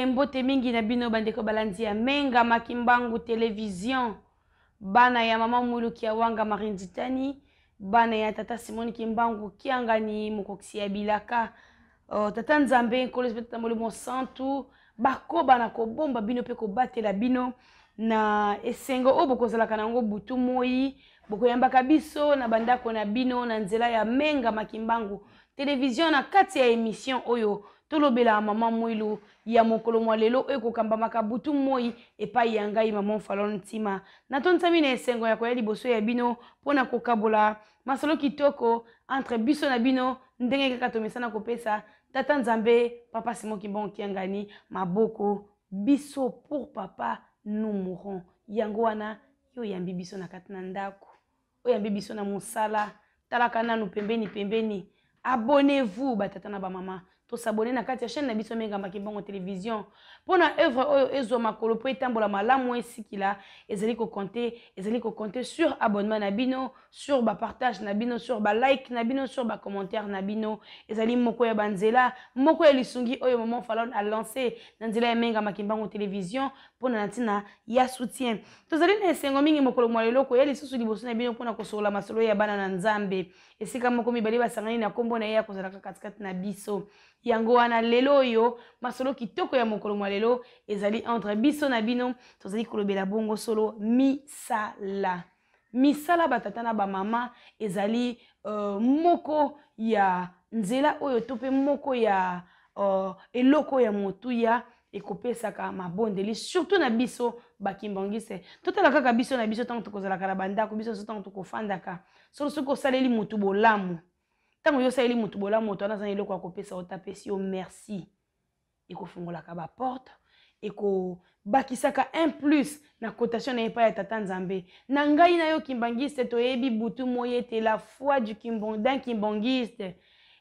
Mbote mingi na bino bandeko balandi ya menga makimbangu television bana ya mama Mwilu Kiawanga Marinditani bana ya tata Simoni Kimbangu Kiangani mukokisi ya bilaka tata Nzambe nkolo tata Molimo Santu bako bana ko bomba bino pe ko batela bino na esengo obo kozala kanango butu moi boko yambaka biso na bandako na bino na nzela ya menga makimbangu television na kati ya émission oyo tolobela mama Mwilu ya mokolo mwa lelo ekokamba makabutu moi epai ya ngai mama Falon Ntima na tontsami na esengo ya koya liboso ya bino pona kokabola masolo kitoko entre biso na bino ndenge kaka tomesana kopesa tata Nzambe papa Simon Kimbangu Kiangani maboko biso pour papa nous mourons yango wana yo yambi biso na kati na ndako oyo yambi biso na mosala talaka nanu pembeni abonnez-vous batata na ba mama to s'abonner na kati ya chaîne na biso menga makimbango télévision pona œuvre oyo ezo makolo po etambola malamu esikila ezali ko compter sur abonnement na bino sur ba partage na bino sur ba like na bino sur ba commentaire na bino ezali moko ya banzela moko ya lisungi oyo maman Falon a lancé na nzela ya menga makimbango télévision pona ntina ya soutien tozali na esengo mingi mokolo mwa lelo ko ya lisusu liboso na bino pona kosola masolo ya bana na Nzambe esika moko mibali basangani na kombo na ya kozala katikati na biso yango wana lelo yo masolo kitoko ya mokolo mwa lelo ezali entre biso na bino tozali kolobela bongo solo misala batata na ba mama ezali moko ya nzela oyo tope moko ya eloko ya motuya ekopesaka mabondeli surtout na biso bakimbangise totala kaka biso na biso tango tokozala kala bandako biso tango tokofandaka solo soko saleli mutu bolamu tango yo saleli mutu bolamu moto wana zana eloko akopesa otapesi yo merci ekofungolaka ba porte eko bakisaka un plus na cotation na epa ya tata Nzambe na ngai na yo kimbangiste toyebi butu moyete la foi du kimbangiste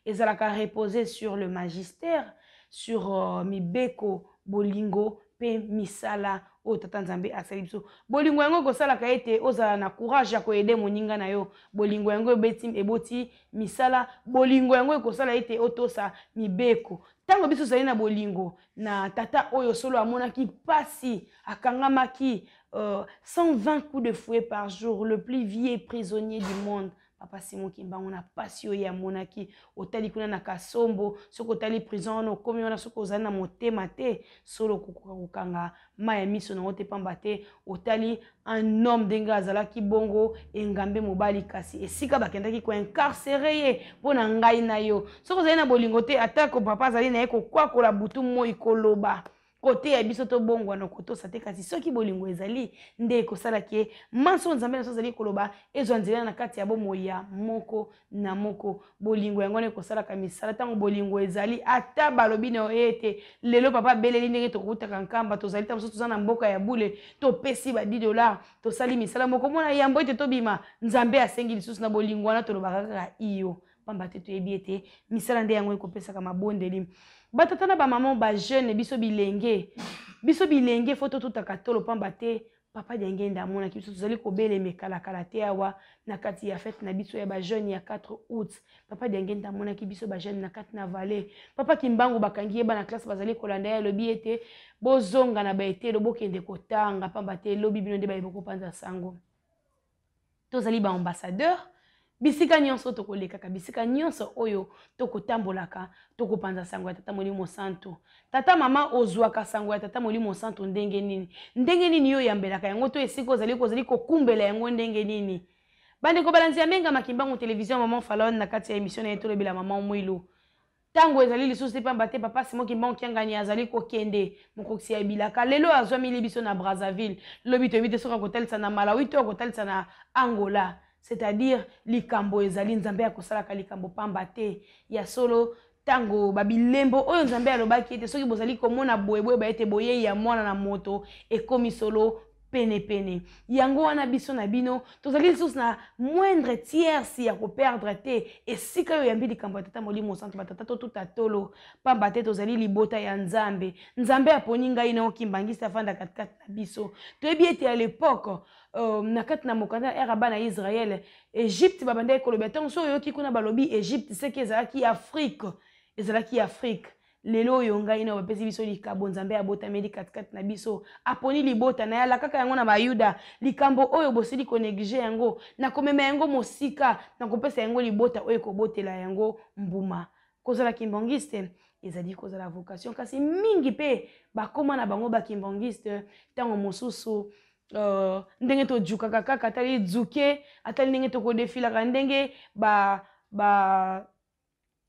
ezalaka reposer sur le magistère sur mibeko bolingo pe misala o tata Nzambe asali biso bolingo yango kosalaka ete ozala na courage ya koyede moninga na yo bolingo yango eboti misala bolingo yango ekosala ete otosa mibeko tango biso zali na bolingo na tata oyo solo amonaki pasi akangamaki 120 coups de fouet par jour le plus vieux prisonnier du monde papa Simon Kimbangu na pasio ya monaki otali kuna na kasombo soko otali prison no komi wana soko ozali na motema te solo kokanga maya miso na ote pamba te otali un homme denga azalaki bongo engambe mobali kasi esika bakendaki ko incarcéré ye pona ngai na yo soko ozali na bolingo te atako papa azali na ye kokwakola butu moi koloba kote ya biso to bongo na koto sate kasi soki bolingo ezali nde kosalaki manso Nzambe na sozali koloba ezo nzela na kati ya bomoya moko na moko bolingo yango ne kosalaka misala tango bolingo ezali ata balobi na ete lelo papa beleli ndenge tokutaka nkamba tozali tamoso tozana mboka ya bule to pesi ba $10 to sali misala moko mona yambo ete tobima Nzambe asengi lisusu na bolingo wana tolobaka kaka iyo pamba te toyebi ete misala nde yango ekopesaka mabondeli batata na ba maman ba jeune biso bilenge foto tutaka tolo pamba te papa dienge ndamona ki biso tozali kobele mekala te awa na kati ya fête na biso ya ba jeune ya 4 août papa dienge ndamona ki biso ba jeune na kati na vallée papa Kimbangu bakangi yeba na classe bazali kolanda ya lobi ete bozonga na ba ete lobokende kotanga pamba te lobi bino nde ba yeboko panza sango tozali ba ambassadeur bisika nyonso tokolekaka bisika nyonso oyo tokotambolaka tokopanza sango ya tata Molimo Santu tata mama ozwaka sango ya tata Molimo Santu ndenge nini yo yambelaka yango to esika ozali kokumbela yango ndenge nini bandeko balanzi ya menga makimbango television maman Falon na kati ya émission na etolobela mama Mwilu tango ezali lisusu pamba te papa Simon Kimbangu Kiangani azali kokende mokokisi ya bilaka lelo azwami biso na Brazzaville lobi to ebite soka kotalisa na Malawi to kotalisa na Angola c'est-à-dire likambo ezali Nzambe akosalaka likambo pamba te ya solo tango babilembo oyo Nzambe alobaki ete soki bozali komona boyeboye ba ete boye ya mwana na moto ekomi solo pene yango wana biso na bino tozali lisusu na moindre tierce ya koperdre te esika oyo yambi likambo ya tata molimo santo batata to tuta tolo pamba te tozali libota ya nzambe nzambe aponi ngai na okimbangisa afanda katikati na biso toyebi ete à l'époque na kati na mokanda era bana Israël Égypte babanda ekoloba ntango so oyoki kuna balobi Égypte seki ezalaki Afrique lelo oyo ngai na bapesi biso likabo nzambe abotameli katikati na biso aponi libota na yala kaka yango na bayuda likambo oyo bosili koneglige yango na komema yango mosika na kopesa yango libota oyo kobotela yango mbuma kozala kimbangiste ezali kozala vocation kasi mingi pe bakoma na bango bakimbangiste ntango mosusu ndenge tojukaka kaka atali dzuke atali ndenge tokodefilaka ndenge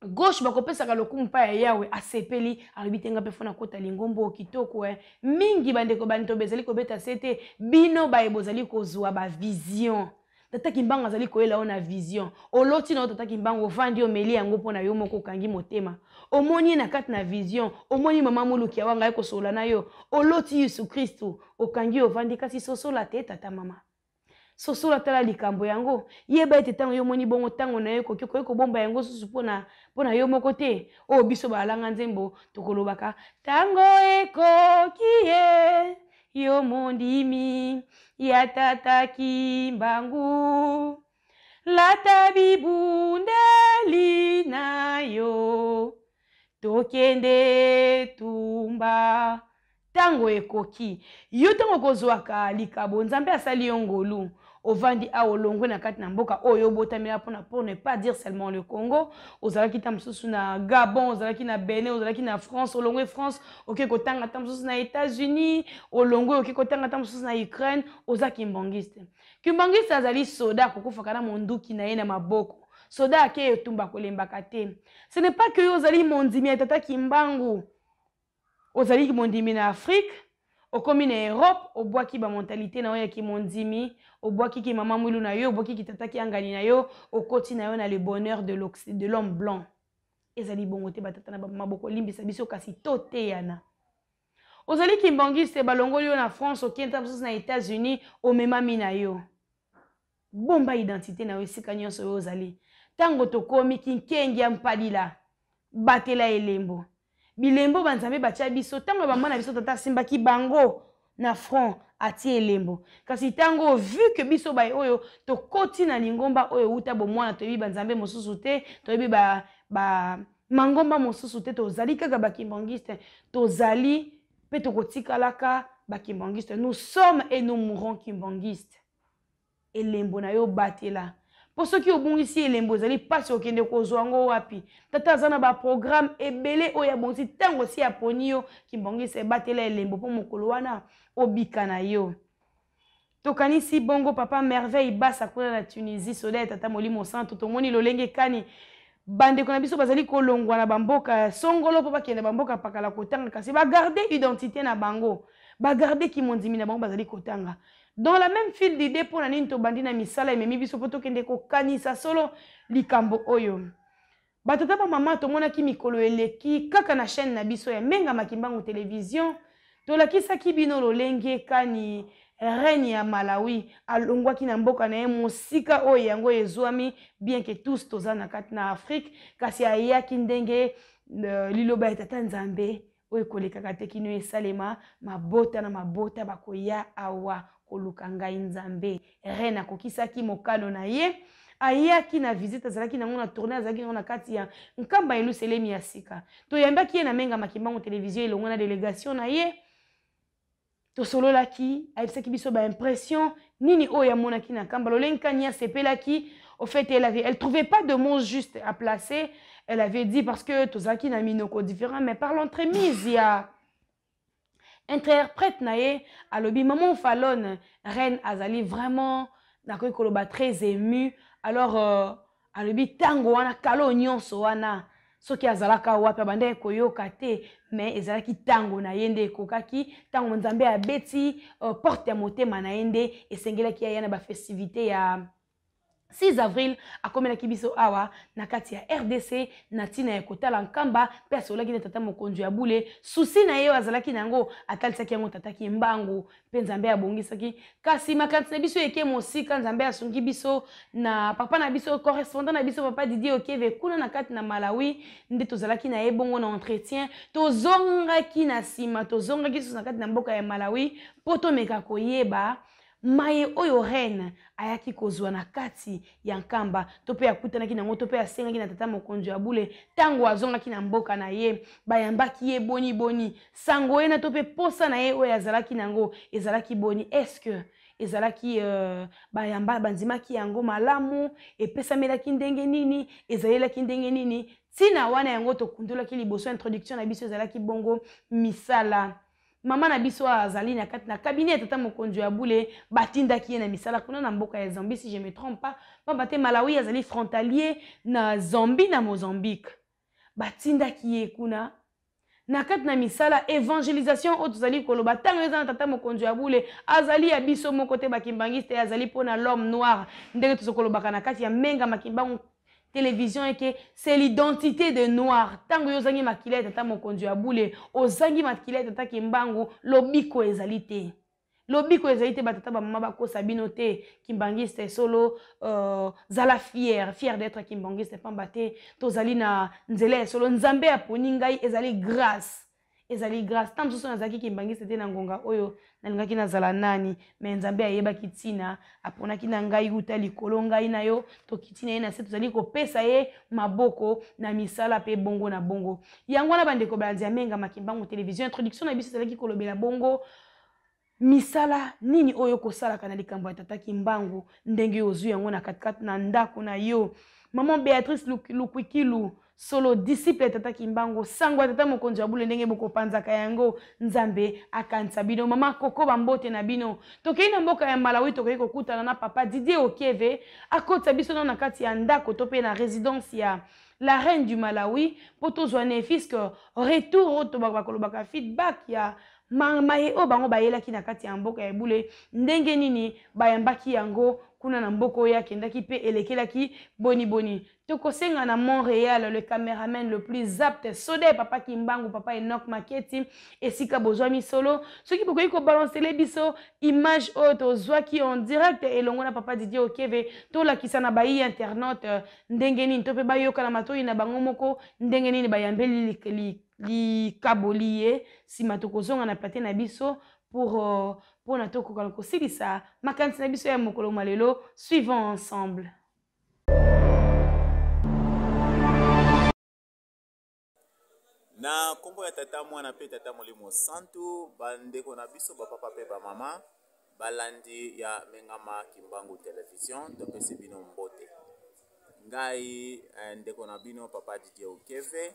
gauche bakopesaka lokumu pa ya yawe asepeli alobi te nga mpe fona kota lingombo kitoko mingi bandeko bandito bezali kobeta sete bino baye bozali kozwa bavision tata kimbanga azali koyela o na vision oloti na o tata kimbanga ovandi omeli yango mpo na yo moko okangi motema omoni na kati na vision omoni mama muluki ya wanga ye kosola na yo oloti Yesu Kristu okangi ovandi kasi sosola te tata mama sosola tala likambo yango yeba ete tango yo moni bongo tango na yo koki kobomba yango susu pona yo moko te o biso balanga nzembo tokolobaka tango ekoki ye yo mondimi ya tata kimbangu lata bibundeli na yo tokende tumba tango ekoki yo tango kozwaka likabo nzambe asali yo ngolu ovandi aolongwe na kati na mboka oyo botamela pour ne pas dire seulement le Congo ozalaki ta mosusu na Gabon ozalaki na Benin ozalaki na France olongwe France oke kotanga ta mosusu na États-Unis olongwe oke kotanga ta mosusu na Ukraine oza kimbangiste azali soda kokufaka na monduki na ye na maboko soda ake etumba kolembaka te ce n'est pas que yo ozali mondimi ya tata kimbangu ozali mondimi na Afrique okomi na Europe obwaki ba mentalité na yo ya kimondimi obwaki ki mama mwilu na yo obwaki ki tata ki angani na yo okoti na yo na le bonheur de l'homme blanc ezali bongo te batata na maboko limbisa biso kasi to te yana ozali kimbangiste balongoli yo na France okenta mosusu na États-Unis omemami na yo bomba identité na yo esika nyonso oyo ozali tango tokomi kinkengi ya mpalila batela elembo bilembo banzambe batia biso tango bamwana biso tata simbaki bango na front atie elembo kasi tango vu que biso baye oyo tokoti na lingomba oyo uta bomwana toyebi banzambe mosusu te toyebi mangomba mosusu te tozali kaka bakimbangiste tozali pe tokotikalaka bakimbangiste nous sommes et nous mourrons kimbangiste elembo na yo batela po soki obungisi elembo ezali pasi okende kozwa ngo wapi tata aza na baprogramme ebele oyo abongisi ntango si aponi yo kimbangisi ebatela elembo mpo mokolo wana obika na yo tokanisi bongo papa merveille basa kuna na Tunisie soda ya tata molimo santo tomoni lolenge kani bandeko na biso bazali kolongwa na bamboka songolo mpo bakende bamboka pakala kotanga kasi bagarde identité na bango bagarde kimondimi na bango bazali kotanga dans la même file d'idée pour nani to bandina misala ememi biso poto kende ko kanisa solo likambo oyo batata ba mama to mona ki mikolo eleki kaka na chaîne na biso ya menga makimbango télévision to lakisa ki bino lolenge kani reine ya Malawi alongwa ki na mboka na ye mosika oyo yango ezwami bien que tous toza na kati na Afrique kasi ayaki ndenge liloba ya tata nzambe oyo kolekaka te kino esalema mabota na mabota bakoya awa koluka ngai nzambe reine akokisaki mokano na ye ayaki na visite azalaki nango na tournée azalaki nango na kati ya nkamba eluselemi ya sika toyambaki ye na menga makimbango télévision elongo na délégation na ye tosololaki ayebisaki biso baimpression nini oyo amonaki na nkamba lolenkani asepelaki au fait elle trouvait pas de mots juste à placer elle avait dit parce que tozalaki na minoko différent mais par l'entremise ya interprète naye alobi maman Fallon reine azali vraiment nakoki koloba très ému alors alobi tango wana kalo nyonso wana soki azalaka wapi abanda koyoka te mais ezalaki tango na ye nde ekokaki tango nzambe abeti porte ya motema na ye nde esengelaki aya na bafestivité 6 avril akomelaki biso awa na kati ya RDC na tina ya kotala nkamba pe asolaki na tata mokonzi ya bule susi na ye azalaki nango atalisaki yango tataki mbangu pe nzambe abongisaki kasi makanisi na biso eke mosika nzambe asungi biso na papa na biso correspondant na biso papa Didier Okeve kuna na kati na Malawi nde tozalaki na ye bongo na entretien tozongaki na sima tozongaki so na kati na mboka ya Malawi po tomeka koyeba maye oyo reine ayaki kozwa na kati ya nkamba to pe akutanaki nango to pe asengaki na tata mokonzi ya bule tango azongaki na mboka na ye bayambaki ye boni boni sango ye na to pe posa na ye oyo azalaki nango ezalaki boni eske ezalaki bayamba banzimaki yango malamu epesamelaki ndenge nini ezalelaki ndenge nini tina wana yango tokundolaki liboso introduction na biso ezalaki bongo misala mama na biso azali na kati na cabinet tata mokonzi ya bule batindaki ye na misala kuna na mboka ya Zambie si je me trompe pas pamba te Malawi azali frontalier na Zambie na Mozambique batindaki ye kuna na kati na misala evangelisation oyo tozali koloba ntango eza na tata mokonzi ya bule azali ya biso moko te bakimbangiste azali mpona l'homme noir ndenge tozokolobaka na kati ya menga makimbangu télévision et que c'est l'identité de noir tango yozangi makila tata mokonzi ya bule ozangi makila tata kimbangu lobiko ezalite batata ba mama bakosa bino te kimbangiste solo zala fier d'être kimbangiste pamba te tozali na nzela solo nzambe aponi ngai ezali grâce tam soso nazaki kimbangiste te na ngonga oyo nalingaki nazala nani me nzambe ayebaki tina aponaki na ngai uta likolo ngai na yo tokiti na ye na se tozali kopesa ye maboko na misala pe bongo na bongo yango wana bandeko balandi ya menga makimbangu télévision introduction na biso ezalaki kolobela bongo misala nini oyo kosalaka na likambo ya tata kimbangu ndenge ozwi yango na katikati na ndako na yo maman Béatrice Lukwikilu solo disciple tata kimbangu sango tata mokonzi ya bule ndenge bokopanzaka yango nzambe akanisa bino mama koko bambote na bino tokei na mboka ya Malawi tokei kokutana na papa Didier Okeve akota biso na kati ya ndako to pe na résidence ya la reine du Malawi po tozwa ne fiske retour to bakolobaka feedback ya maye o bango bayelaki na kati ya mboka ya bule ndenge nini bayambaki yango kuna na mboko ya kendaki pe elekelaki boni tokosenga na Montréal le caméraman le plus apte sode papa Kimbangu papa Enoch Maketi esika bozwami solo soki bokoki ko balancer biso image oyo tozwaki en direct elongo na papa Didier Okeve tolakisa na bayi internaute ndenge nini to pe bayoka na matoi na bango moko ndenge nini bayambeli likaboli ye sima tokozonga na plate na biso pour na tokoka kosilisa makanisi na biso ya mokolo malelo suivons ensemble. Na kombo ya tata mwana pe tata molimo santu bandeko na biso bapapa pe bamama balandi ya Mengama Kimbangu Television topesi bino mbote ngai ndeko na bino papa Didier Okeve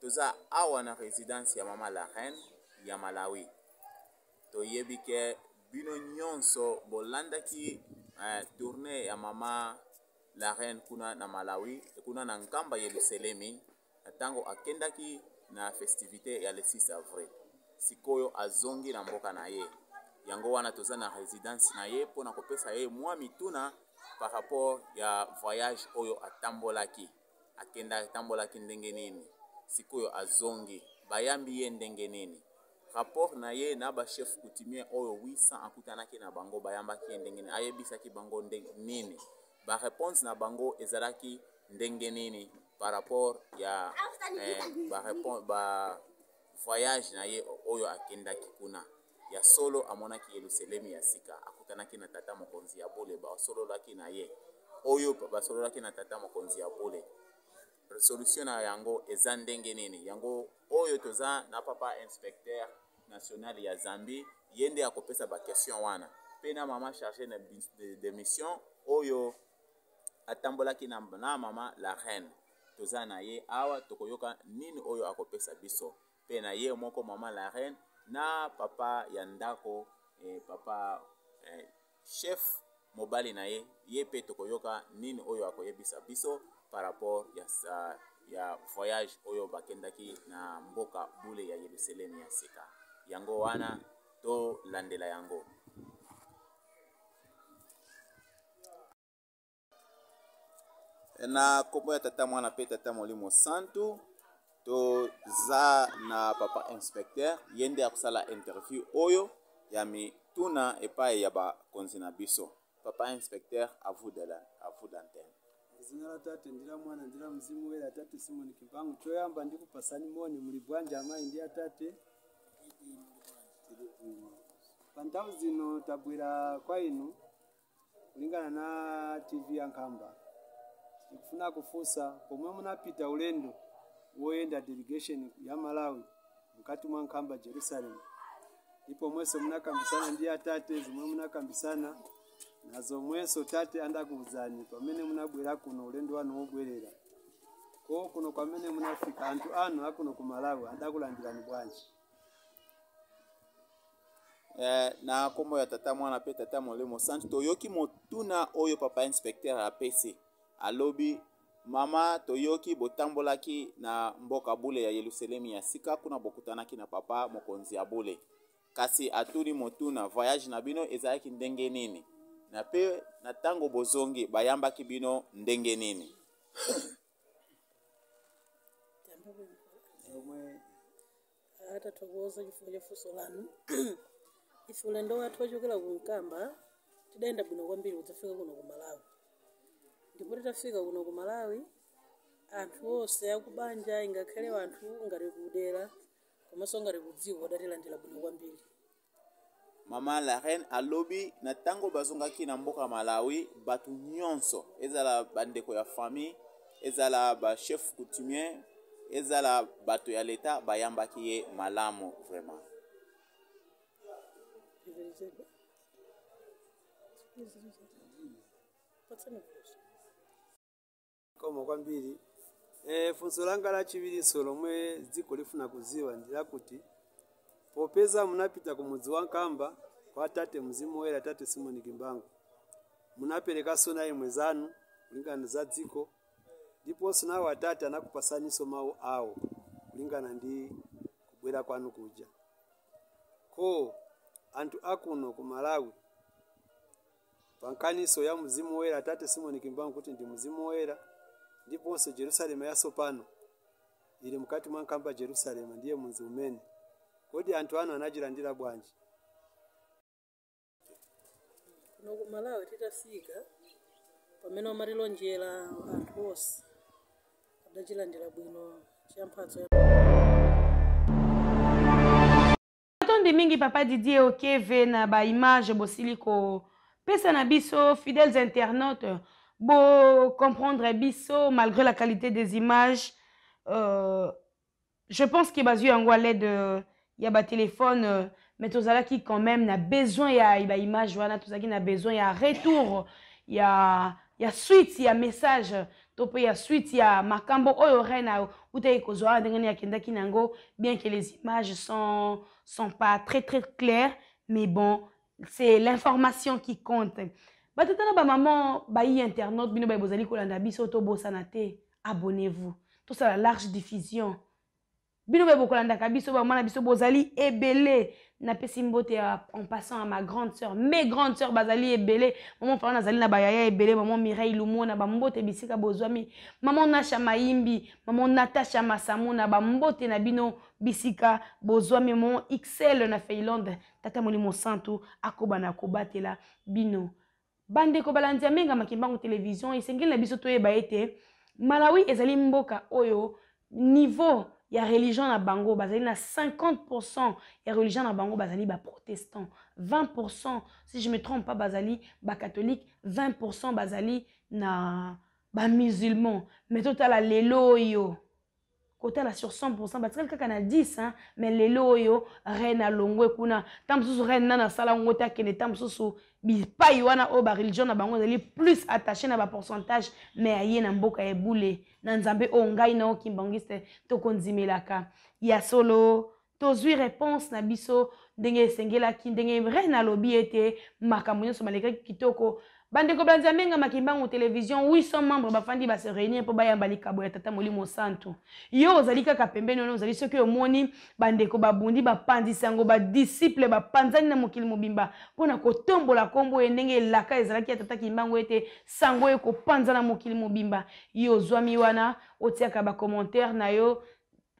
toza awa na résidence ya mama la reine ya Malawi toyebi ke bino nyonso bolandaki tournée ya mama la reine kuna na Malawi kuna na nkamba Yerusalemi tango akendaki na festivité ya le 6 avril sikoyo azongi na mboka na ye yango wana toza na résidence na ye pona kopesa ye mwa mituna par rapport ya voyage oyo atambolaki akenda atambolaki ndenge nini sikoyo azongi bayambi ye ndenge nini rapport na ye na ba chef coutumier oyo 800 akutanaki na bango bayambaki ye ndenge nini ayebisaki bango ndenge nini ba réponse na bango ezalaki ndenge nini par rapport ya ba voyage na ye oyo akendaki kuna ya solo amonaki Yerusalemi ya sika akutanaki na tata mokonzi ya bole ba solo laki na ye oyo ba solo laki na tata mokonzi ya bole resolution na yango eza ndenge nini yango oyo toza na papa inspecteur national ya Zambie yende akopesa ba question wana pe na mama chargé de mission oyo atambolaki na mama la reine toza na ye awa tokoyoka nini oyo akopesa biso pe na ye moko mama la reine na papa ya ndako papa chef mobali na ye ye pe tokoyoka nini oyo akoyebisa biso par rapport ya voyage oyo bakendaki na mboka bule ya Yerusalemi ya sika yango wana to landela yango. na kombo ya tata mwana pe tata molimo santu toza na papa inspecteur yende akusala interview oyo ya mituna epai ya bakonzi na biso. Papa inspecteur, à vous d'antenne. Zina tate ndira mwana ndira mzimu wera tate Simon Kimbangu toyamba ndikupasani moni muri bwanja amayi ndi atate pantawu zino tabwera kwa inu kulingana na TV yankamba tikufuna kufusa pomwe munapita ulendo woyenda delegation ya Malawi mkati mwa Nkamba Jerusalem ipo mweso munakambisana ndi atate zimwe munakambisana nazo mweso tate andakuuzani pamene munabwera kuno ulendo wanu wobwerera ko kuno kwamene munafika anthu anu akuno ku Malawi andakulandirani bwanji. Na kombo ya tata mwana pe tata molimo santu toyoki motuna oyo papa inspecteur apesi alobi mama toyoki botambolaki na mboka bule ya Yerusalemi ya sika kuna bokutanaki na papa mokonzi ya bule kasi atuni motuna voyage na bino ezalaki ndenge nini na pe na tango bozongi bayambaki bino ndenge nini. Ata togoza chifuja fusolano ifule ndo watu wachokera ku Nkamba tidaenda bwino kwambiri kutafika kuno ku Malawi ndipo titafika kuno ku Malawi anthu onse akubanja ingakhale anthu ngati kudera komanso ngati kudziwa adatilandira bwino kwambiri. Mama la reine alobi na tango bazongaki na mboka Malawi batu nyonso ezala bandeko ya famille ezala ba chef coutumier ezala batu ya leta bayambaki ye malamu vraiment. Koma kwambiri funso langa la chibiri solo mwe dziko lifuna kuziwa ndila kuti popeza munapita ku mudzi wa Nkamba kwa tate mzimu wera tate Simon Kimbangu munapereka sona imwe zanu kulingana za dziko ndipo sona wa tate anakupasaniso mawu awo kulingana ndi kubwera kwanu kuja ko anthu akuno ku Malawi pankaniso ya mzimu wera tate Simon Kimbangu kuti ndi mzimu wera ndiponso Jerusalem yasopano ili mkati mwa Nkamba Jerusalem ndiye mudzi umene kodi anthu anu anajilandira bwanji. Kuno ku Malawi titafika pamene amatilonjera anthu onse adachilandira bwino champhatso Atonde mingi papa Didier Okeve na ba image bosiliko pesa na biso fidèles internautes bo comprendre biso malgré la qualité des images. Je pense qu'il y a l'aide il y a téléphone mais tout ça qui quand même n'a besoin il y a image voilà tout ça qui n'a besoin il y a retour il y a suite il y a message il y a suite il y a makambo oyo rena utaye kozwa ndenge ya kenda kinango bien que les images sont pas très claires mais bon c'est l'information qui compte. Batata ba maman ba yi internaute bino ba bozali kolanda biso to bosana te abonnez-vous tout ça la large diffusion bino ba bokolanda ka biso ba mwana biso bozali ebele na pesi mbote en passant à ma grande sœur mes grandes sœurs bazali ebele maman fana nazali na ba yaya ebele maman Mireille Lumo na ba mbote bisika bozwami maman Nasha Maimbi maman Natasha Masamu na ba mbote na bino bisika bozwami maman XL na Feyland tata molimo santu akoba na kobatela bino bande ko balandia menga makimbango télévision esengeli na biso toyeba ete Malawi ezali mboka oyo niveau ya religion na bango bazali na 50% ya religion na bango bazali ba protestant 20% si je me trompe pas bazali ba catholique 20% bazali na ba musulman mais total lelo yo kotala sur 100% batikali kaka na 10 hein mais lelo yo reine alongwe kuna tamsusu reine na sala ngota kene tamsusu bipai wana o ba religion na bango ezali plus attaché na ba pourcentage mais aye na mboka ebule na nzambe o ngai na okimbangiste to konzimelaka ya solo tozwi réponse na biso ndenge esengela ki ndenge reine alobi ete makambo nyonso maleka kitoko bandeko banzambe nga makimbangu télévision 800 membres bafandi ba se réunir po bayamba likabo ya tata Molimo Santu. Yo ozali kaka pembeni ono ozali soki omoni bandeko babundi bapandisango ba disciple bapanzani na mokili mobimba pona kotombola kombo endenge elaka ezalaki ya tata Kimbangu ete sango eko panza na mokili mobimba. Yo zwami wana otiaka ba commentaire na yo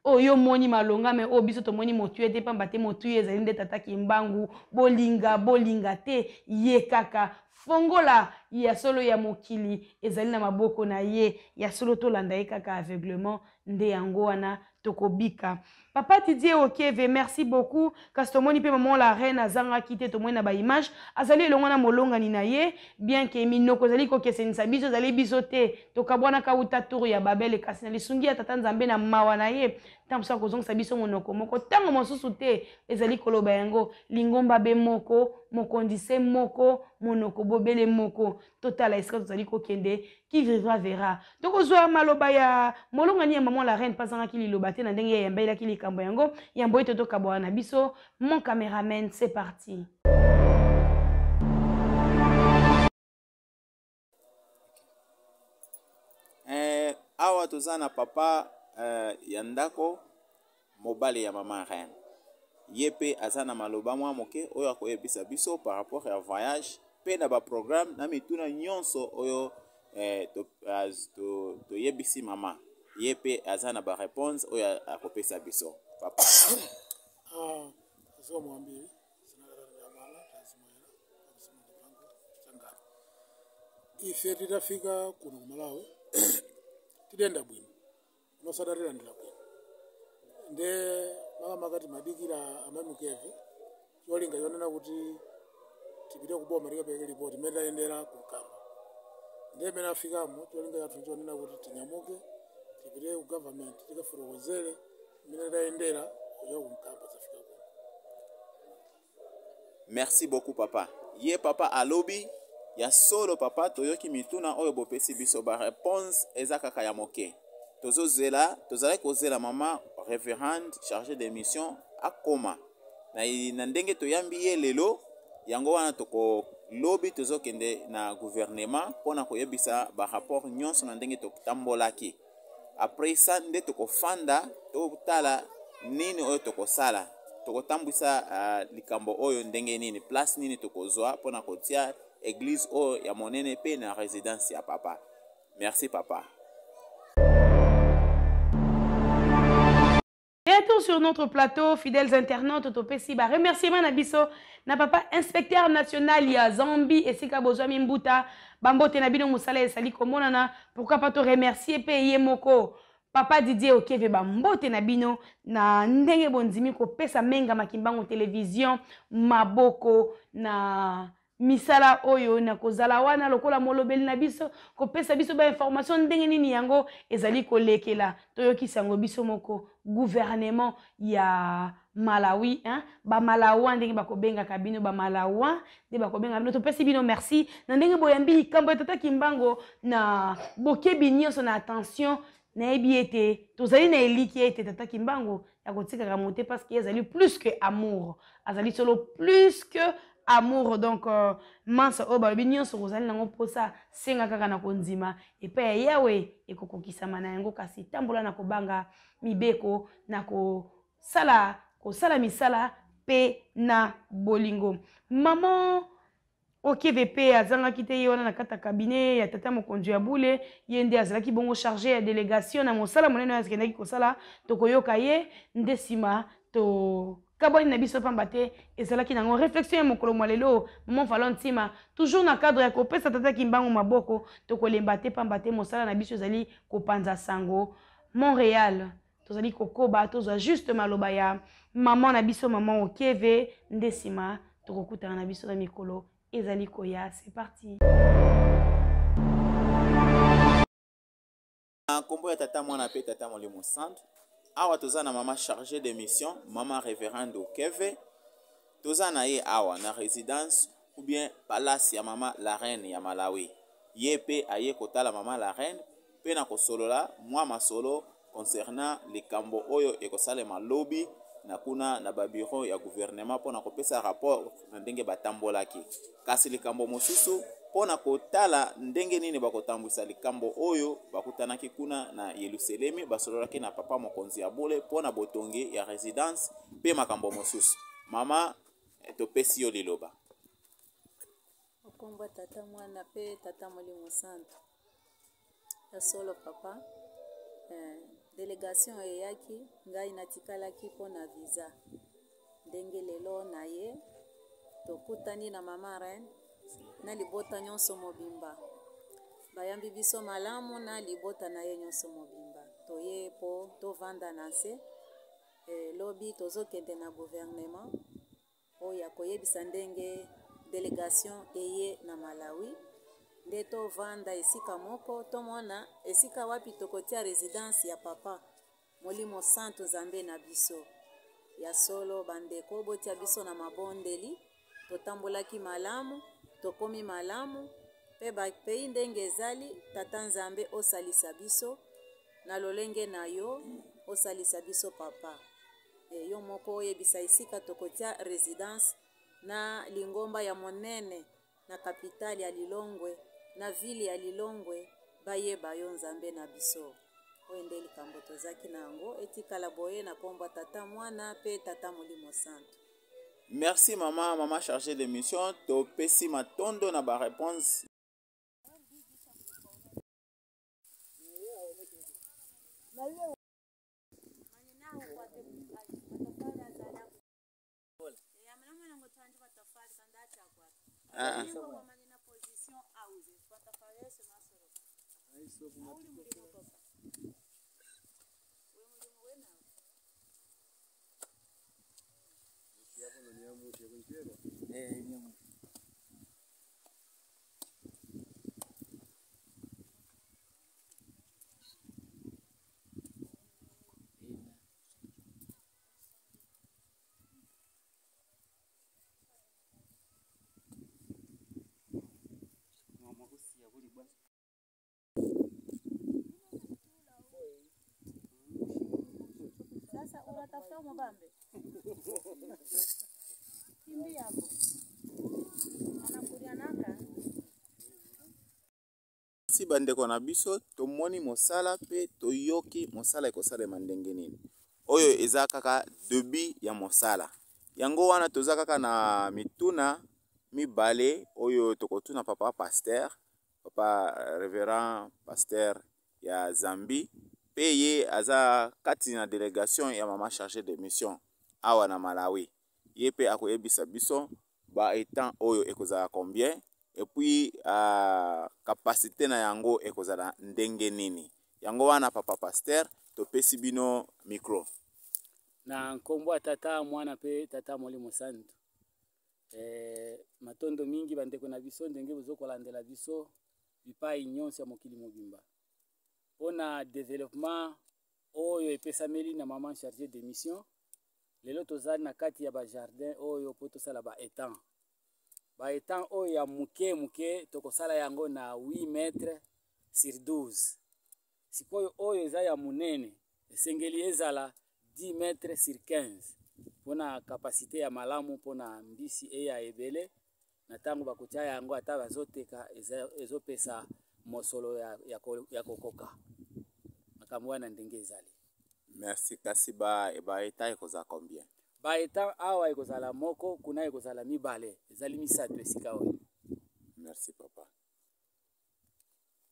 oyo moni malonga me o biso to moni motu ete pamba te motu ezali nde tata Kimbangu bolinga te ye kaka fongola ya solo ya mokili ezali na maboko na ye ya solo tolanda ye kaka aveuglement nde yango wana tokobika. Papa Didier Okeve, merci beaucoup. Kastomoni pe maman la reine azanga kite to na ba image azali elongo na molonga ni na ye bien que minoko zali ko kesenisa biso zali biso te to kabwana ka uta tour ya babel kasi na lisungi ya tata Nzambe na mawa na ye tamsa ko zonga biso monoko moko tango mosusu te ezali koloba yango lingomba be moko mokondise moko monoko bobele moko total esika tozali ko kende qui vivra verra. Donc ozwa maloba ya molonga ni ya maman la reine pasanga ki liloba te na ndenge ya yamba ki likambo yango yambo ito to kabwa na biso. Mon caméraman, c'est parti. Awa tozana papa yandako mobali ya maman reine yepe azana maloba mwa moke oyo akoyebisa biso par rapport à voyage pe na ba programme na mituna nyonso oyo to yebisi mama yepe azana ba réponse oyo akopesa biso papa. Zo mwambie sinagara mala lazima era kusema mpango changara ife tutafika kuno Malawi tidenda bwino nosadarira ndira bwino nde mama makati madikira amamukeve yolinga yonena kuti tibide kuboma lika peke report meta endera kukamba nde mena afikamo yolinga yatunzo nena kuti tinyamuke tibide ku government tikafurozele meta endera yo kukamba zafika. Merci beaucoup papa. Ye papa alobi ya solo papa toyoki mituna oyo bopesi biso ba réponse ezakaka ya moke. Tozala kozela mama révérende chargée de mission akoma. Na ndenge toyambi ye lelo yango wana toko lobi tozokende na gouvernement pona koyebisa ba rapport nyonso na ndenge totambolaki. Après ça nde tokofanda totala nini oyo tokosala. Tokotambwisa likambo oyo ndenge nini place nini tokozwa pona kotia église oyo ya monene pe na résidence ya papa. Merci papa. Bientôt sur notre plateau, fidèles internautes, topesi ba remerciement na biso na papa inspecteur national ya Zambie esika bozwami mbuta bambote na bino musala esali komonana pourquoi pas to remercier pe ye moko. Papa Didier Okeve bambote na bino na ndenge bonzimi ko pesa menga makimbangu télévision maboko na misala oyo na kozala wana lokola molobeli na biso ko pesa biso ba information ndenge nini yango ezali kolekela toyokisa ngo biso moko gouvernement ya Malawi ba Malawa ndenge bakobenga kabino ba Malawa nde bakobenga bino topesi bino merci na ndenge boyambi kambo tata Kimbangu na bokebi nyonso na attention na ebiete tozali na eliki ete tata Kimbangu ya kotika moté parce qu'il azali plus que amour azali solo plus que amour donc mansa oba binyo so kozali nango posa senga kaka na konzima epe yawe ekokokisama na yango kasi tambola na kobanga mibeko na kosala misala pe na bolingo. Maman OKVP azanga kite yona na kata cabinet ya tata mokonzi ya bule yende azalaki bongo chargé ya délégation na mosala monene azikendaki kosala tokoyoka ye ndesima to kaboni na biso pamba te ezalaki nango réflexion ya mokolo mwalelo maman Valentima toujours na cadre ya kopesa tata Kimbangu maboko tokolemba te pamba te mosala na biso ezali kopanza sango Montréal tozali kokoba tozwa juste maloba ya maman na biso maman OKV ndesima tokokutana na biso na mikolo ezali koya. C'est parti. Kombo ya tata mwana pe tata Molimo Santu awa tozana mama chargée de mission mama révérende Okeve tozana ye awa na résidence ou bien palace ya mama la reine ya Malawi yepe aye kotala mama la reine pe na kosolola mwa masolo concernant likambo oyo ekosalema lobi na kuna na babiro ya gouvernement pona kopesa rapport na ndenge batambolaki kasi likambo mosusu mpona kotala ndenge nini bakotambwisa likambo oyo bakutanaki kuna na Yelusalemi basololaki na papa mokonzi ya bole mpona botongi ya résidence mpe makambo mosusu. Mama, topesi yo liloba. Okombo tata mwana pe tata molimo santo ya solo papa. Délégation eyaki ngai natikalaki mpona visa ndenge lelo na ye tokutani na mama reine na libota nyonso mobimba bayambi biso malamu na libota na ye nyonso mobimba toye po tovanda na se lobi tozokende na gouvernement oyo akoyebisa ndenge délégation eye na Malawi nde tovanda esika moko tomona esika wapi tokotia résidence ya papa molimo santo Nzambe na biso ya solo. Bandeko botia biso na mabondeli totambolaki malamu tokomi malamu pe bapei ndenge ezali tata Nzambe osalisa biso na lolenge na yo osalisa biso papa. Yo moko oyebisa esika tokotia résidence na lingomba ya monene na kapitali ya Lilongwe na vili ya Lilongwe bayeba yo Nzambe na biso oyo nde likambo tozaki na yango etikala boye na kombo tata mwana pe tata molimo santo. Merci mama chargée de mission topesi matondo na ba réponse. Sasa unatafuta mbambe kimbi hapo anakuria naka. Si bandeko na biso tomoni mosala pe toyoki mosala ekosalema ndenge nini oyo eza kaka début ya mosala yango wana toza kaka na mituna mibale oyo tokotuna papa pasteur papa révérend pasteur ya Zambi pe ye aza kati na délégation ya mama chargée de mission awa na Malawi ye pe akoyebisa biso ba étant oyo ekozala combien et puis capacité na yango ekozala ndenge nini yango wana papa pasteur topesi bino micro na nkombo tata mwana pe tata molimo santo. Matondo mingi bandeko na biso ndenge bozokolandela biso bipai nyonso ya mokili mobimba mpona développement oyo epesameli na maman chargée de mission. Lelo tozali na kati ya bajardin oyo po tosala baétang oyo ya muke tokosala yango na 8 mètres sur 12. Sikoyo oyo eza ya munene esengeli ezala 10 mètres sur 15 mpona kapasité ya malamu mpona mbisi eya ebele na ntango bakotia yango ata bazoteka ezopesa mosolo ya kokoka makambo wana ndenge ezali. Merci. Kasi ba eta ekozala combien? Ba eta awa ekozala moko kuna ekozala mibale ezali misato esika oyo. Merci papa.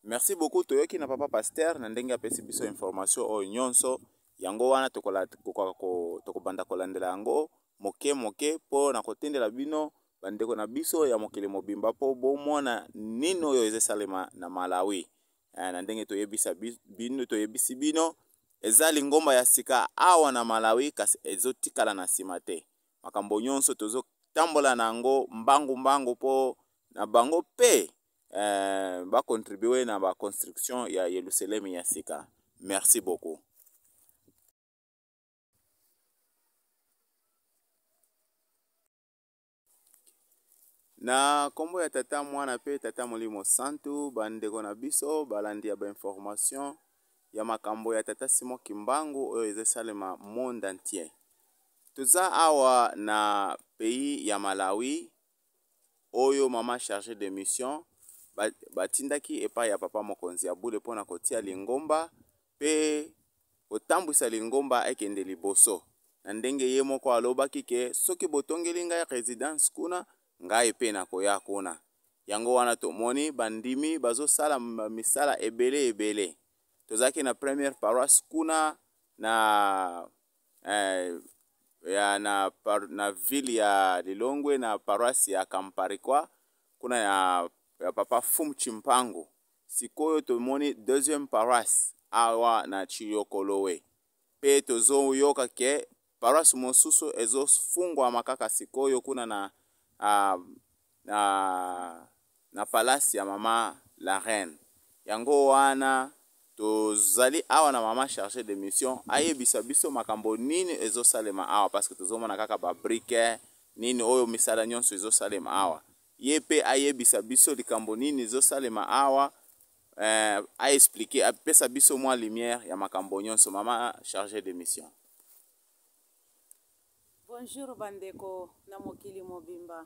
Merci beaucoup toyoki na papa pasteur na ndenge apesi biso information oyo nyonso yango wana tokobanda kolandela yango moke po na kotendela bino bandeko na biso ya mokili mobimba po bomona nini oyo ezosalema na Malawi na ndenge toyebisi bino eza lingomba ya sika awa na Malawi kasi ezotikala na nsima te makambo nyonso tozotambola na yango mbangu po na bango pe bakontribue na baconstruction ya Yerusalemi ya sika. Merci beaucoup. Na kombo ya tata mwana pe tata molimo santu bandeko na biso balandi ya ba information ya makambo ya tata Simon Kimbangu oyo ezosalema monde entier. Toza awa na pays ya Malawi oyo mama chargée de mission batindaki epai ya papa mokonzi ya bule mpona kotia lingomba pe kotambwisa lingomba ekende liboso na ndenge ye moko alobaki ke soki botongeli ngai résidence kuna ngai pe nakoya kuna. Yango wana tomoni bandimi bazosala misala ebele tozalaki na première paroisse kuna na na ville ya Lilongwe na paroisse ya Kamparikwa kuna ya papa Fum Chimpangu. Sikoyo tomoni deuxième paroisse awa na Chiyokolowe pe tozo yoka ke paroisse mosusu ezofungwa makaka sikoyo kuna na palace ya mama la reine. Yango wana tozali awa na mama chargé de mission ayebisa biso makambo nini ezosalema awa parce que tozomona kaka ba brique nini oyo misala nyonso ezosalema awa. Ye pe ayebisa biso likambo nini ezosalema awa a expliquer apesa biso mwa lumière ya makambo nyonso mama chargé de mission. Bonjour bandeko na mokili mobimba.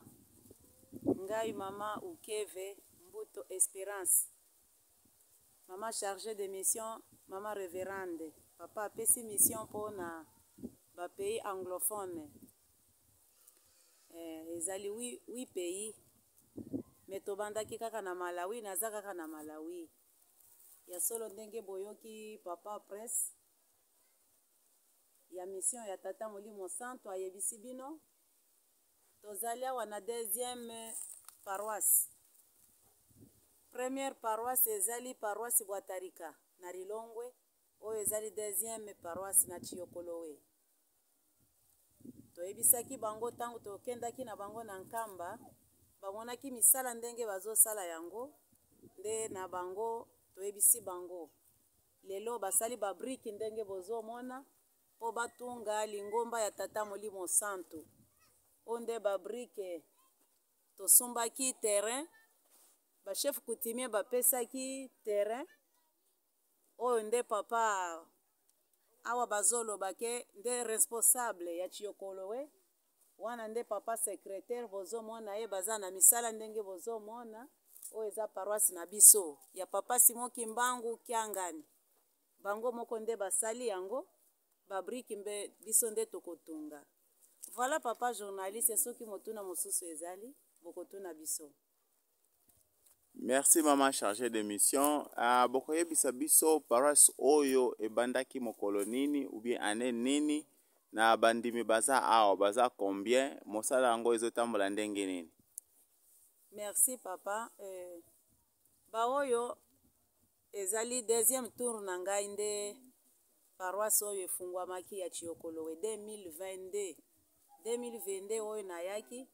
Ngai mama Ukeve Mbuto Espérance. Mama chargée de mission, mama révérende. Papa apesi mission pour na ba pays anglophone. Ezali 8 pays. Metobandaki kaka na Malawi, naza kaka na Malawi. Ya solo ndenge boyoki papa presse. Ya mission ya tata Molimo Santo ayebisi bino. Tozali awa na deuxième paroisse. Première paroisse ezali paroisse Bwatarika na Lilongwe, oyo ezali deuxième paroisse na Chiyokolowe. Toyebisaki bango tango tokendaki na bango na Nkamba, bamonaki misala ndenge bazosala yango, nde na bango toyebisi bango. Lelo basali ba brique ndenge bozomona po batunga lingomba ya tata Molimo Santo. Onde ba brique tosumbaki terrain, ba chef coutumier bapesaki terrain oyo nde papa awa bazoloba ke nde responsable ya Chiyokolowe wana nde papa secrétaire bozomona ye baza na misala ndenge bozomona oyo eza paroisse na biso ya papa Simon Kimbangu Kiangani. Bango moko nde basali yango ba brique mbe biso nde tokotunga. Voilà papa journaliste soki motuna mosusu ezali bokotuna biso. Merci mama chargé de mission. Bokoyebisa biso paroisse oyo ebandaki mokolo nini ou bien année nini na bandimi baza awa baza combien mosala yango ezotambola ndenge nini? Merci papa. Ba oyo ezali deuxième tour na ngai nde paroisse oyo efungwamaki ya Chiyokolowe 2022 oyo nayaki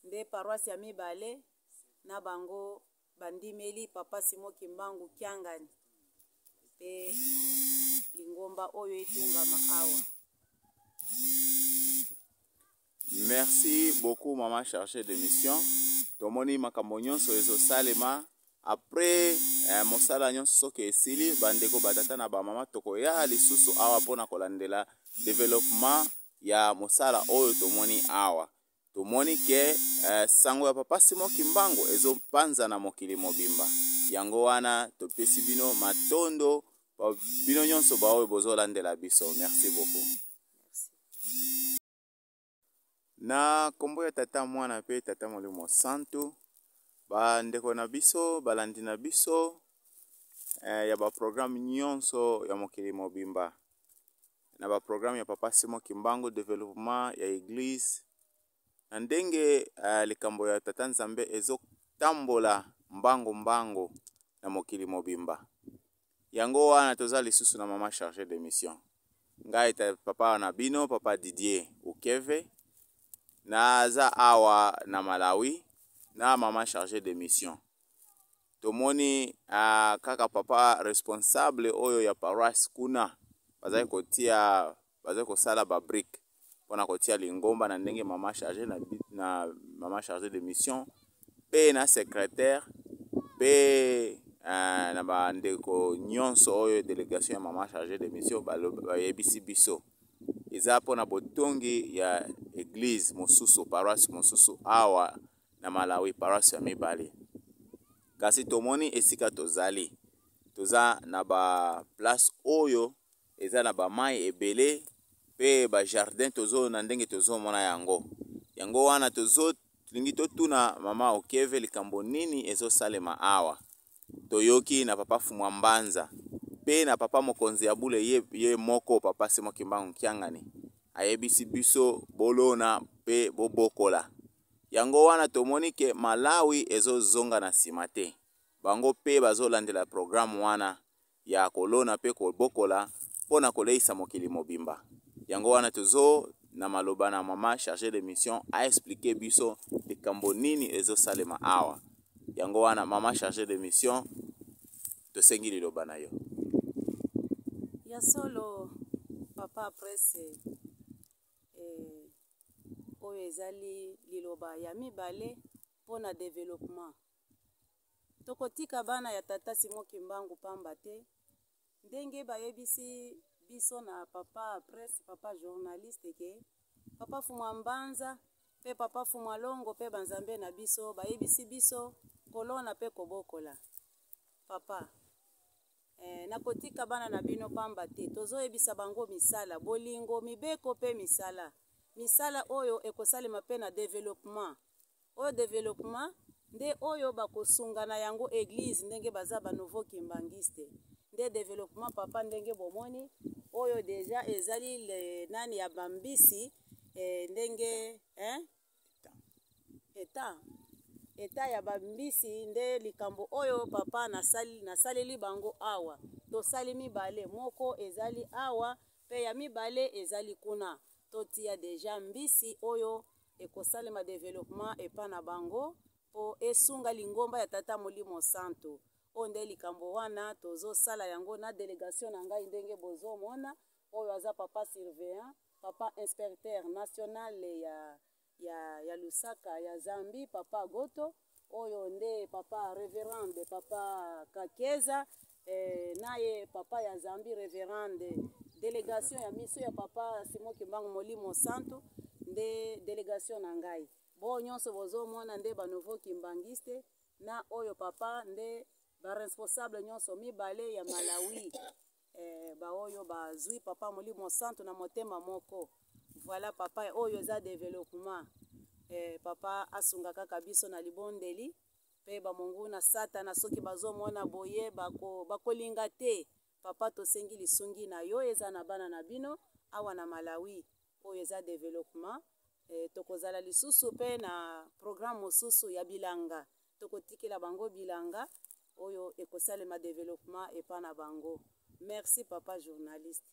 nde paroisse ya mibale na bango bandimeli papa Simon Kimbangu Kiangani pe lingomba oyo etungama awa. Merci beaucoup maman chargée de mission. Tomoni makambo nyonso ezosalema après mosala nyonso soki esili bandeko batata na bamama tokoya lisusu awa mpona kolandela développement ya mosala oyo tomoni awa. Tomoni ke sango ya papa Simon Kimbangu ezopanza na mokili mobimba. Yango wana topesi bino matondo bino nyonso baoyo bozolandela biso. Merci beaucoup. Na kombo ya tata mwana pe tata Molimo Santo bandeko na biso balandi na biso ya ba programme nyonso ya mokili mobimba na ba programme ya papa Simon Kimbangu développement ya église na ndenge likambo ya tata Nzambe ezotambola mbango na mokili mobimba. Yango wana toza lisusu na mama chargé de mission. Ngai papa na bino papa Didier Ukeve na za awa na Malawi na mama chargé de mission. Tomoni kaka papa responsable oyo ya paroisse kuna bazali kosala ba brique pona kotia lingomba na ndenge mama chargé na mama chargé de mission pe na secrétaire pe na bandeko nyonso oyo délégation ya mama chargé de mission bayebisi biso eza pona botongi ya église mosusu paroisse mosusu awa na Malawi paroisse ya mibale. kasi tomoni esika tozali toza na ba place oyo eza na ba mai ebele pe ba jardin tozo na ndenge tozomona yango wana tolingi totuna mama Okeve likambo nini ezosalema awa. Toyoki na papa Fumwa Mbanza pe na papa mokonzi ya bule ye moko papa Simo Kimbangu Nkiangani ayebisi biso bolona pe bobokola yango wana tomoni ke Malawi ezozonga na nsima te bango pe bazolandela programme wana ya kolona pe kobokola mpona koleisa mokili mobimba yango wana tozo na maloba na mama chargé de mission a expliqué biso likambo nini ezosalema awa yango wana mama chargé de mission tosengi liloba na yo. Ya solo papa presse oyo ezali liloba ya mibale mpona développement. Tokotika bana ya tata Simo Kimbangu pamba te ndenge bayebisi biso na papa presse papa journaliste ke papa Fumwa Mbanza pe papa Fumwa Longo pe banzambe na biso bayebisi biso kolona pe kobokola papa nakotika bana na bino pamba te tozoyebisa bango misala bolingo mibeko pe misala oyo ekosalema pe na développement oyo développement nde oyo bakosunga na yango église ndenge baza ba nouveau kimbangiste nde développement papa ndenge bomoni oyo deja ezali le nani ya bambisi ndenge eta ya bambisi nde likambo oyo papa nasaleli bango awa tosali mibale moko ezali awa pe ya mibale ezali kuna totia deja mbisi oyo ekosalema développement epa na bango po esunga lingomba ya tata Molimo Santo oyo nde likambo wana tozosala yango na délégation na ngai ndenge bozomona oyo aza papa surveillant papa inspecteur national ya Lusaka ya Zambi papa Goto oyo nde papa révérende papa Kakeza naye papa ya Zambi révérende délégation ya miso ya papa Simo Kimbangu Molimo Santo nde délégation na ngai bo nyonso bozomona nde ba nouveau kimbangiste na oyo papa nde ba responsable nyonso mibale ya Malawi ba oyo bazwi papa Molimo Santo na motema moko voilà papa oyo eza développement papa asunga kaka biso na libondeli pe bamongu na satana soki bazomona boye bakolinga te papa tosengi lisungi na yo eza na bana na bino awa na Malawi oyo eza développement tokozala lisusu pe na programme mosusu ya bilanga tokotikela bango bilanga oyo ekosalema développement epa na bango. Merci papa journaliste.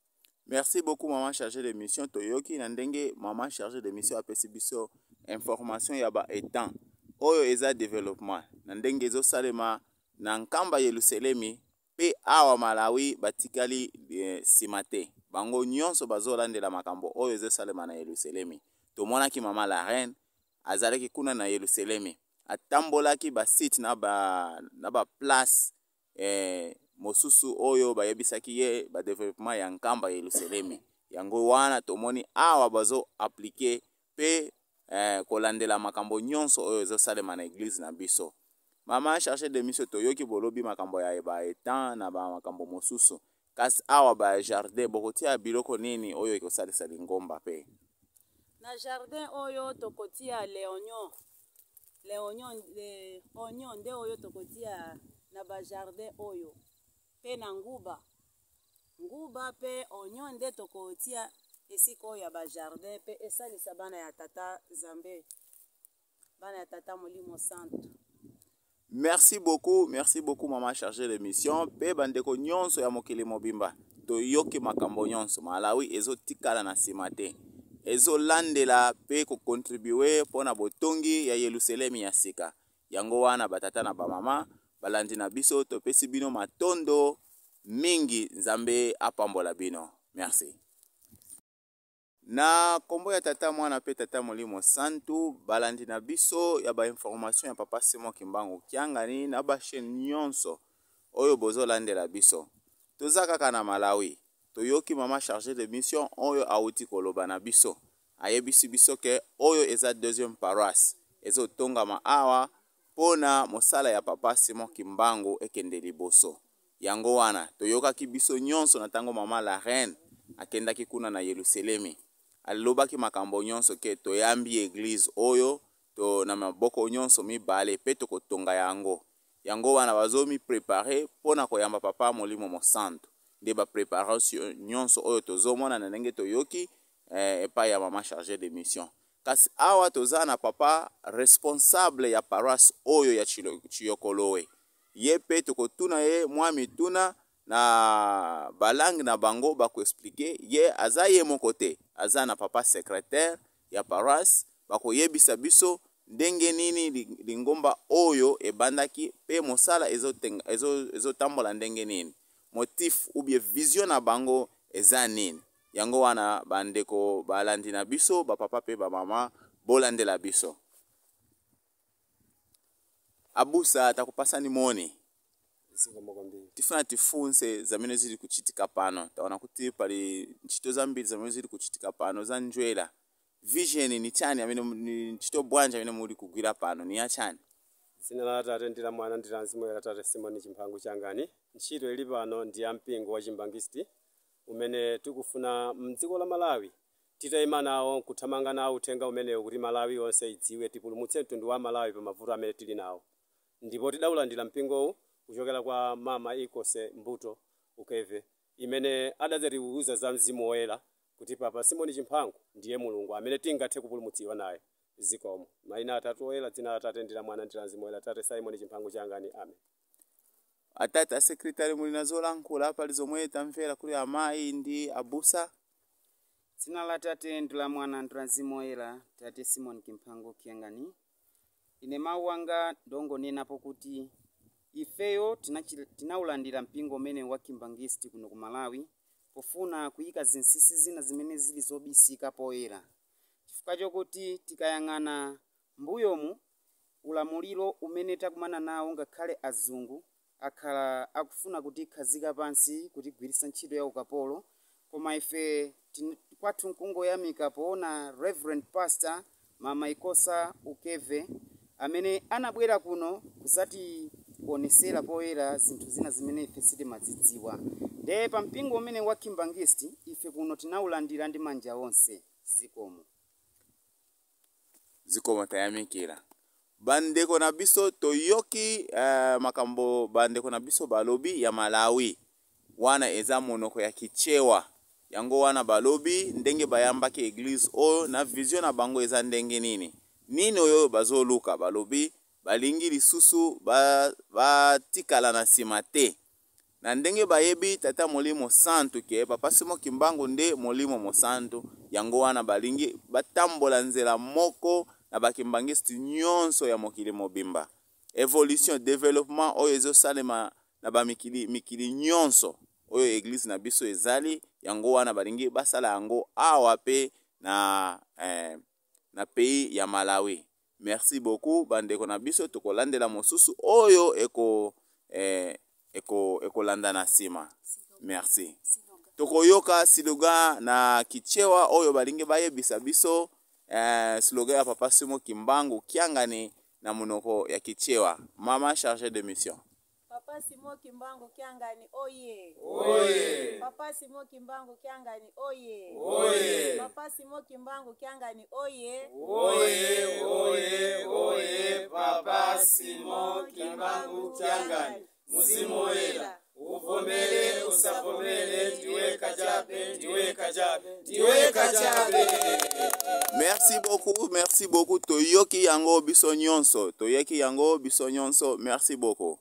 Merci beaucoup maman chargée de mission toyoki na ndenge maman chargée de mission apesi biso information ya ba etan oyo eza développement na ndenge ezosalema na nkamba Yerusalemi pe awa Malawi batikali nsima te bango nyonso bazolandela makambo oyo ezosalema na Yerusalemi. Tomonaki mama la reine azalaki kuna na Yerusalemi atambolaki ba site na ba place mosusu oyo bayebisaki ye ba développement ya nkamba Yerusalemi yango wana tomoni awa bazo appliquer pe kolandela makambo nyonso oyo ezosalema na église na biso. Mama chargé de mission toyoki bolobi makambo ya ba etan na ba makambo mosusu kasi awa ba jardin bokotia biloko nini oyo ekosalisa lingomba pe na jardin oyo tokotia oignon nde oyo tokotia na ba jardin oyo pe na nguba pe oignon nde tokotia esika oyo ya ba jardin pe esalisa bana ya tata Zambe bana ya tata Molimo Santo. Merci beaucoup maman chargée de mission pe bandeko nyonso ya mokili mobimba toyoki makambo nyonso Malawi ezotikala na nsima te ezolandela pe kokontribue mpona botongi ya Yerusalemi ya sika yango wana batata na bamama balandi na biso topesi bino matondo mingi Nzambe apambola bino. Merci. Na kombo ya tata mwana pe tata Molimo Santo balandi na biso ya ba information ya papa Simo Kimbangu Nkiangani na ba chaîne nyonso oyo bozolandela biso toza kaka na Malawi toyoki mama chargé de mission oyo auti koloba na biso ayebisi biso ke oyo eza deuxième paroisse ezotongama awa pona mosala ya papa Simon Kimbangu ekende liboso. Yango wana toyokaki biso nyonso na tango mama la reine akendaki kuna na Yerusalemi. Alobaki makambo nyonso ke toyambi église oyo to na maboko nyonso mibale pe tokotonga yango. Yango wana bazomi préparer pona koyamba papa molimo mosanto. Nde ba préparation nyonso oyo tozomona na ndenge toyoki epai ya mama chargé de mission. Kasi awa toza na papa responsable ya paroisse oyo ya Chiyokolowe. Ye pe tokotuna ye mwa mituna na balangue na bango bako expliquer ye aza ye moko te, aza na papa secrétaire ya paroisse bako yebisa biso ndenge nini lingomba oyo ebandaki pe mosala ezotambola ndenge nini, motif ou bien vision na bango eza nini. Yango wana bandeko balandi na biso bapapa pe bamama bolandela biso. Abusa takupasa ni moni tifuna tifunse zamene zili kuchitika pano taona kuti pali nchito zambiri zamene zili kuchitika pano za njwela. Vision ni chani amene nchito bwanja amene muli kugwira pano ni achani? Zina la Tate ndi la Mwana ndi la Mzimu Woyera. Tate Simoni Chimpangu changani ntchito ili pano ndi ya mpingo wa Chimbangisti umene tikufuna mdziko la Malawi titayima nawo kuthamanga nawo uthenga umenewu kuti Malawi onse idziwe tipulumutse mtundu wa Malawi pa mavuto amene tili nawo. Ndipo tidaulandira mpingowu kuchokera kwa mama Ikose Mbuto Ukeve imene adazatiuza za Mzimu Woyera kuti papa Simoni Chimpangu ndiye Mulungu amene tingathe kupulumutsiwa naye zikomo. Maina atatu oyera, dzina la Tate ndi la Mwana ndi la Mzimu Woyera. Tate Simoni Chimpangu changani amen. Atata sekretari muli nazolankhula pali zomwe tamvera kuli amayi ndi abusa. Dzina la Tate ndi la Mwana ndi la Mzimu Woyera. Tate Simoni Chimpangu changani. Ine mawu anga ndongonenapo kuti ifeyo tinaulandira mpingo umene wa Chimbangisti kuno ku Malawi pofuna kuyika zinsisi zina zimene zili zobisika poyera. Chifukwa chokuti tikayang'ana mbuyomu ulamuliro umene takumana nawo ngakhale azungu akhala akufuna kuti khazika pansi kuti gwirisa ntchito ya ukapolo, koma ife kwathu nkungoyamika poona Reverend Pastor Mama Ikosa Ukeve amene anabwera kuno kusati kuonesera poyera zinthu zina zimene ife sitimazidziwa. Nde pa mpingo umene wa Chimbangisti ife kuno tinaulandira ndi manja onse zikomo. Zikomo tayamikira. Bandeko na biso toyoki makambo bandeko na biso balobi ya Malawi wana eza monoko ya kichewa. Yango wana balobi ndenge bayambaki église oyo na vision na bango eza ndenge nini. Nini oyo bazoluka balobi balingi lisusu batikala na nsima te. Na ndenge bayebi tata molimo santu ke papa Simon Kimbangu nde molimo mosantu. Yango wana balingi batambola nzela moko na bakimbangisti nyonso ya mokili mobimba. Evolution, développement oyo ezosalema na mikili nyonso oyo église na biso ezali. Yango wana balingi basala yango awa pe na pays ya Malawi. Merci beaucoup bandeko na biso tokolandela mosusu oyo eko landa na sima. Merci. Tokoyoka siluga na kichewa oyo balingi bayebisa biso slogan ya papa Simon Kimbangu kiangani na munoko ya kichewa. Mama chargée de mission. Papa Simon Kimbangu kiangani oye. Oye. Papa Simon Kimbangu kiangani oye. Oye. Papa Simon Kimbangu kiangani oye. Oye, oye, oye, Papa Simon Kimbangu kiangani. Mzimu Woyera. Uvomele, usavomele, tiweka jabe, tiweka jabe, tiweka jabe. Merci beaucoup. Toyoki yango biso nyonso. Toyoki yango biso nyonso. Merci beaucoup.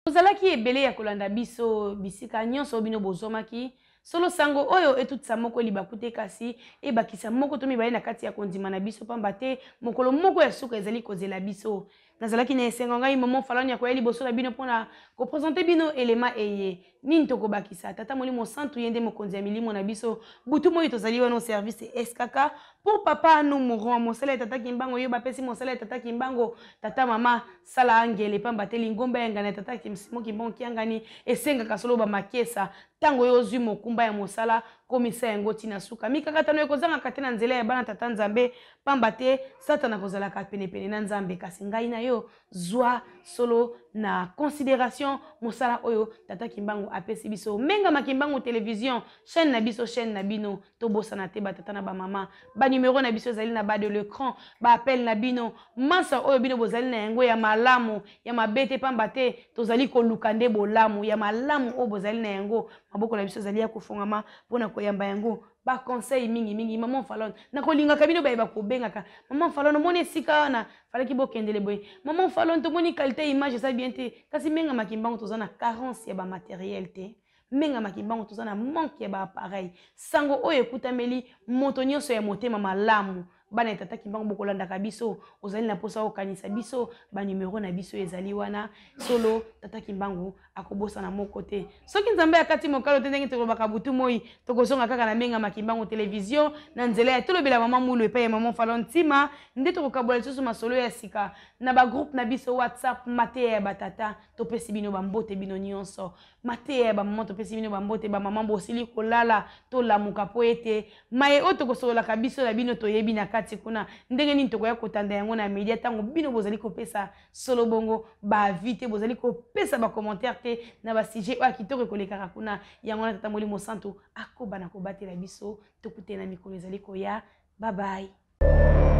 Ozalaki ebele ya kolanda biso bisika nyonso bino bozomaki solo sango oyo etutisa moko libakute kasi ebakisa moko to mibale na kati ya kondima na biso pamba te mokolo moko ya suka ezali kozela biso. Nazalaki na esengo ngai maman falani ya koya liboso na bino mpona kopresente bino elema eye nini tokobakisa tata molimo santu yende mokonzi ya milimo na biso butu moyo tozali wana service eskaka pour papa nous mourons mosala tata Kimbangu yo bapesi mosala tata Kimbangu tata mama sala angele pamba te lingomba yangana tata Simon Kimbangu kiangani esengaka solo ba makesa tango yo zwi mokumba ya mosala komisa yango tina suka mikakatano ekozanga kate na nzela ya bana tata nzambe pamba te satana kozalaka penepene na nzambe kasi ngai na yo zwa solo na considération mosala oyo tata Kimbangu apesi biso menga Kimbangu télévision chaîne na biso chaîne na bino tobosana te batata na bamama numéro na biso ezali na bas de l'écran appel na bino masa oyo bino bozali na yango ya malamu ya mabete pamba te tozali koluka nde bolamu ya malamu oyo bozali na yango maboko na biso ezali ya kofungama mpona koyamba yango ba conseil mingi maman Falon na kolingaka bino bayeba kobengaka maman Falon omoni esika wana falaki bokendele boye maman Falon tomoni qualité image eza bien te kasi menga Kimbangu toza na carence ya ba matériel te menga Kimbangu toza na manque ya ba appareil sango oyo ekutameli moto nyonso ya motema malamu bana tata Kimbangu bokolandaka biso ozali na posa okanisa biso ba numéro na biso ezali wana solo tata Kimbangu akobosa na moko te soki nzambe akati mokalo te ndenge tolobaka butu moi tokozonga kaka na menga Kimbangu télévision na nzela ya tolobela mama mulu epai ya maman Falon ntima nde tokokabola lisusu masolo ya sika na ba groupe na biso WhatsApp mateya ya batata topesi bino bambote bino nyonso mateya ya bamama topesi bino bambote bamama bosili kolala tolamuka po ete maye oyo tokosololaka biso na bino toyebi na kati kuna ndenge nini tokoya kotanda yango na media ntango bino bozali kopesa solo bongo baavi te bozali kopesa bacommentaire te na basujet oyo kitoko ekolekaka kuna yango na tata Molimo Santu akobana kobatela biso tokutena mikolo ezali koya bye bye.